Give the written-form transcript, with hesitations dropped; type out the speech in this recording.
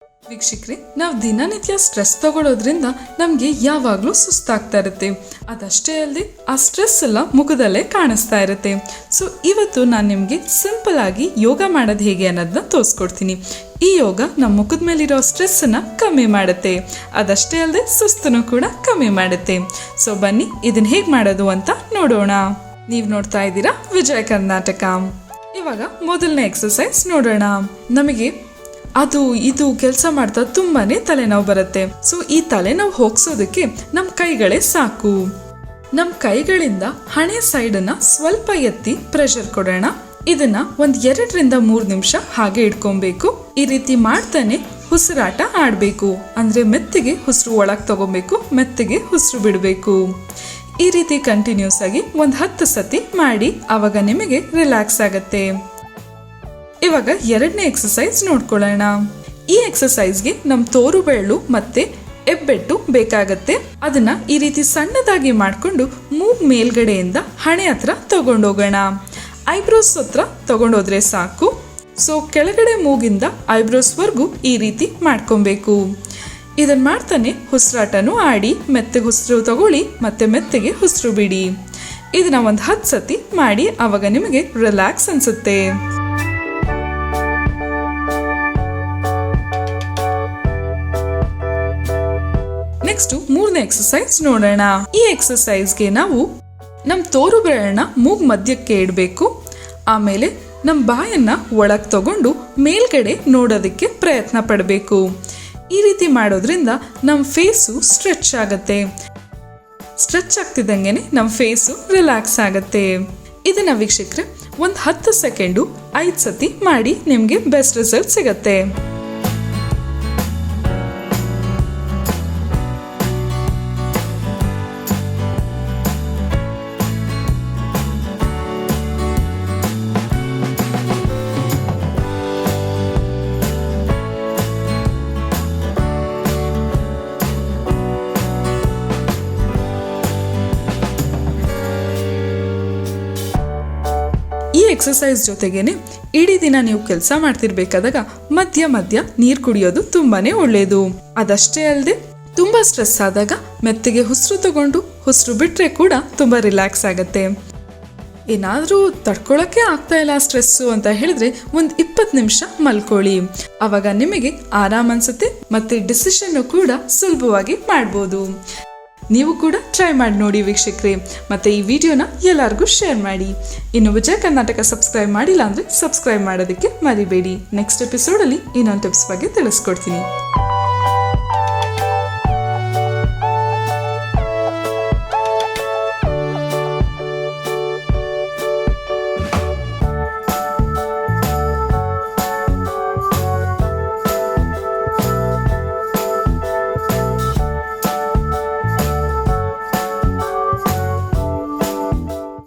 ವೀಕ್ಷಕರೇ, ನಾವು ದಿನನಿತ್ಯ ಸ್ಟ್ರೆಸ್ ತಗೊಳ್ಳೋದ್ರಿಂದ ನಮಗೆ ಯಾವಾಗಲೂ ಸುಸ್ತಾಗ್ತಾ ಇರುತ್ತೆ. ಅದಷ್ಟೇ ಅಲ್ಲದೆ ಆ ಸ್ಟ್ರೆಸ್ ಎಲ್ಲ ಮುಖದಲ್ಲೇ ಕಾಣಿಸ್ತಾ ಇರುತ್ತೆ. ಸೊ ಇವತ್ತು ನಾನು ನಿಮಗೆ ಸಿಂಪಲ್ ಆಗಿ ಯೋಗ ಮಾಡೋದು ಹೇಗೆ ಅನ್ನೋದನ್ನ ತೋರಿಸ್ಕೊಡ್ತೀನಿ. ಈ ಯೋಗ ನಮ್ಮ ಮುಖದ ಮೇಲಿರೋ ಸ್ಟ್ರೆಸ್ಸನ್ನು ಕಮ್ಮಿ ಮಾಡುತ್ತೆ. ಅದಷ್ಟೇ ಅಲ್ಲದೆ ಸುಸ್ತನ್ನು ಕೂಡ ಕಮ್ಮಿ ಮಾಡುತ್ತೆ. ಸೊ ಬನ್ನಿ ಇದನ್ನ ಹೇಗೆ ಮಾಡೋದು ಅಂತ ನೋಡೋಣ. ನೀವು ನೋಡ್ತಾ ಇದ್ದೀರಾ ವಿಜಯ ಕರ್ನಾಟಕ. ಇವಾಗ ಮೊದಲನೇ ಎಕ್ಸಸೈಸ್ ನೋಡೋಣ. ನಮಗೆ ಅದು ಇದು ಕೆಲಸ ಮಾಡ್ತಾ ತುಂಬಾನೇ ತಲೆನೋವು ಬರುತ್ತೆ. ಸೊ ಈ ತಲೆನೋವು ಹೋಗ್ಸೋದಕ್ಕೆ ನಮ್ಮ ಕೈಗಳೇ ಸಾಕು. ನಮ್ಮ ಕೈಗಳಿಂದ ಹಣೆ ಸೈಡನ್ನ ಸ್ವಲ್ಪ ಎತ್ತಿ ಪ್ರೆಷರ್ ಕೊಡೋಣ. ಇದನ್ನ 2-3 ನಿಮಿಷ ಹಾಗೆ ಇಟ್ಕೊಬೇಕು. ಈ ರೀತಿ ಮಾಡ್ತಾನೆ ಉಸಿರಾಟ ಆಡ್ಬೇಕು. ಅಂದ್ರೆ ಮೆತ್ತಿಗೆ ಉಸಿರು ಒಳಗೆ ತಗೋಬೇಕು, ಮೆತ್ತಿಗೆ ಉಸಿರು ಬಿಡಬೇಕು. ಈ ರೀತಿ ಕಂಟಿನ್ಯೂಸ್ ಆಗಿ 10 ಸತಿ ಮಾಡಿ, ಆವಾಗ ನಿಮಗೆ ರಿಲ್ಯಾಕ್ಸ್ ಆಗತ್ತೆ. ಇವಾಗ ಎರಡನೇ ಎಕ್ಸಸೈಸ್ ನೋಡ್ಕೊಳ್ಳೋಣ. ಈ ಎಕ್ಸಸೈಸ್ಗೆ ನಮ್ಮ ತೋರು ಬೆರಳು ಮತ್ತೆ ಹೆಬ್ಬೆಟ್ಟು ಬೇಕಾಗತ್ತೆ. ಅದನ್ನ ಈ ರೀತಿ ಸಣ್ಣದಾಗಿ ಮಾಡಿಕೊಂಡು ಮೂಗ್ ಮೇಲ್ಗಡೆಯಿಂದ ಹಣೆ ಹತ್ರ ತಗೊಂಡೋಗೋಣ. ಐಬ್ರೋಸ್ ಹತ್ರ ತಗೊಂಡೋದ್ರೆ ಸಾಕು. ಸೊ ಕೆಳಗಡೆ ಮೂಗಿಂದ ಐಬ್ರೋಸ್ವರೆಗೂ ಈ ರೀತಿ ಮಾಡ್ಕೊಬೇಕು. ಇದನ್ನ ಮಾಡ್ತಾನೆ ಉಸಿರಾಟನೂ ಆಡಿ, ಮೆತ್ತಗೆ ಉಸಿರು ತಗೊಳ್ಳಿ ಮತ್ತೆ ಮೆತ್ತಗೆ ಉಸಿರು ಬಿಡಿ. ಇದನ್ನ 10 ಸತಿ ಮಾಡಿ, ಆವಾಗ ನಿಮಗೆ ರಿಲ್ಯಾಕ್ಸ್ ಅನ್ಸುತ್ತೆ. ನೆಕ್ಸ್ಟ್ ಮೂರನೇ ಎಕ್ಸಸೈಸ್ ನೋಡೋಣ. ಈ ಎಕ್ಸಸೈಸ್ಗೆ ನಾವು ನಮ್ಮ ತೋರು ಬೆರಳನ್ನ ಮೂಗ್ ಮಧ್ಯಕ್ಕೆ ಇಡಬೇಕು. ಆಮೇಲೆ ನಮ್ಮ ಬಾಯನ್ನ ಒಳಗೆ ತಗೊಂಡು ಮೇಲ್ಗಡೆ ನೋಡೋದಕ್ಕೆ ಪ್ರಯತ್ನ ಪಡಬೇಕು. ಈ ರೀತಿ ಮಾಡೋದ್ರಿಂದ ನಮ್ಮ ಫೇಸು ಸ್ಟ್ರೆಚ್ ಆಗತ್ತೆ. ಸ್ಟ್ರೆಚ್ ಆಗ್ತಿದ್ದಂಗೆನೆ ನಮ್ಮ ಫೇಸು ರಿಲ್ಯಾಕ್ಸ್ ಆಗತ್ತೆ. ಇದನ್ನ ವೀಕ್ಷಕರೇ 10 ಸೆಕೆಂಡು 5 ಸತಿ ಮಾಡಿ, ನಿಮಗೆ ಬೆಸ್ಟ್ ರಿಸಲ್ಟ್ ಸಿಗತ್ತೆ. ಈ ಎಕ್ಸಸೈಸ್ ಜೊತೆಗೇನೆ ಇಡೀ ದಿನ ನೀವು ಕೆಲಸ ಮಾಡ್ತಿರ್ಬೇಕಾದಾಗ ಮಧ್ಯ ಮಧ್ಯ ನೀರು ಕುಡಿಯೋದು ತುಂಬಾನೇ ಒಳ್ಳೆಯದು. ಅದಷ್ಟೇ ಅಲ್ಲದೆ ತುಂಬಾ ಸ್ಟ್ರೆಸ್ ಆದಾಗ ಮೆತ್ತಗೆ ಉಸಿರು ತಗೊಂಡು ಉಸಿರು ಬಿಟ್ರೆ ಕೂಡ ತುಂಬಾ ರಿಲ್ಯಾಕ್ಸ್ ಆಗತ್ತೆ. ಏನಾದರೂ ತಡ್ಕೊಳಕ್ಕೆ ಆಗ್ತಾ ಇಲ್ಲ ಸ್ಟ್ರೆಸ್ಸು ಅಂತ ಹೇಳಿದ್ರೆ 20 ನಿಮಿಷ ಮಲ್ಕೊಳ್ಳಿ. ಅವಾಗ ನಿಮಗೆ ಆರಾಮ್ ಅನ್ಸುತ್ತೆ ಮತ್ತೆ ಡಿಸಿಷನ್ ಕೂಡ ಸುಲಭವಾಗಿ ಮಾಡ್ಬೋದು. ನೀವು ಕೂಡ ಟ್ರೈ ಮಾಡಿ ನೋಡಿ ವೀಕ್ಷಕರೇ. ಮತ್ತೆ ಈ ವಿಡಿಯೋನ ಎಲ್ಲರಿಗೂ ಶೇರ್ ಮಾಡಿ. ಇನ್ನು ವಿಜಯ ಕರ್ನಾಟಕ ಸಬ್ಸ್ಕ್ರೈಬ್ ಮಾಡಿಲ್ಲ ಅಂದ್ರೆ ಸಬ್ಸ್ಕ್ರೈಬ್ ಮಾಡೋದಕ್ಕೆ ಮರಿಬೇಡಿ. ನೆಕ್ಸ್ಟ್ ಎಪಿಸೋಡಲ್ಲಿ ಇನ್ನೊಂದು ಟಿಪ್ಸ್ ಬಗ್ಗೆ ತಿಳಿಸ್ಕೊಡ್ತೀನಿ.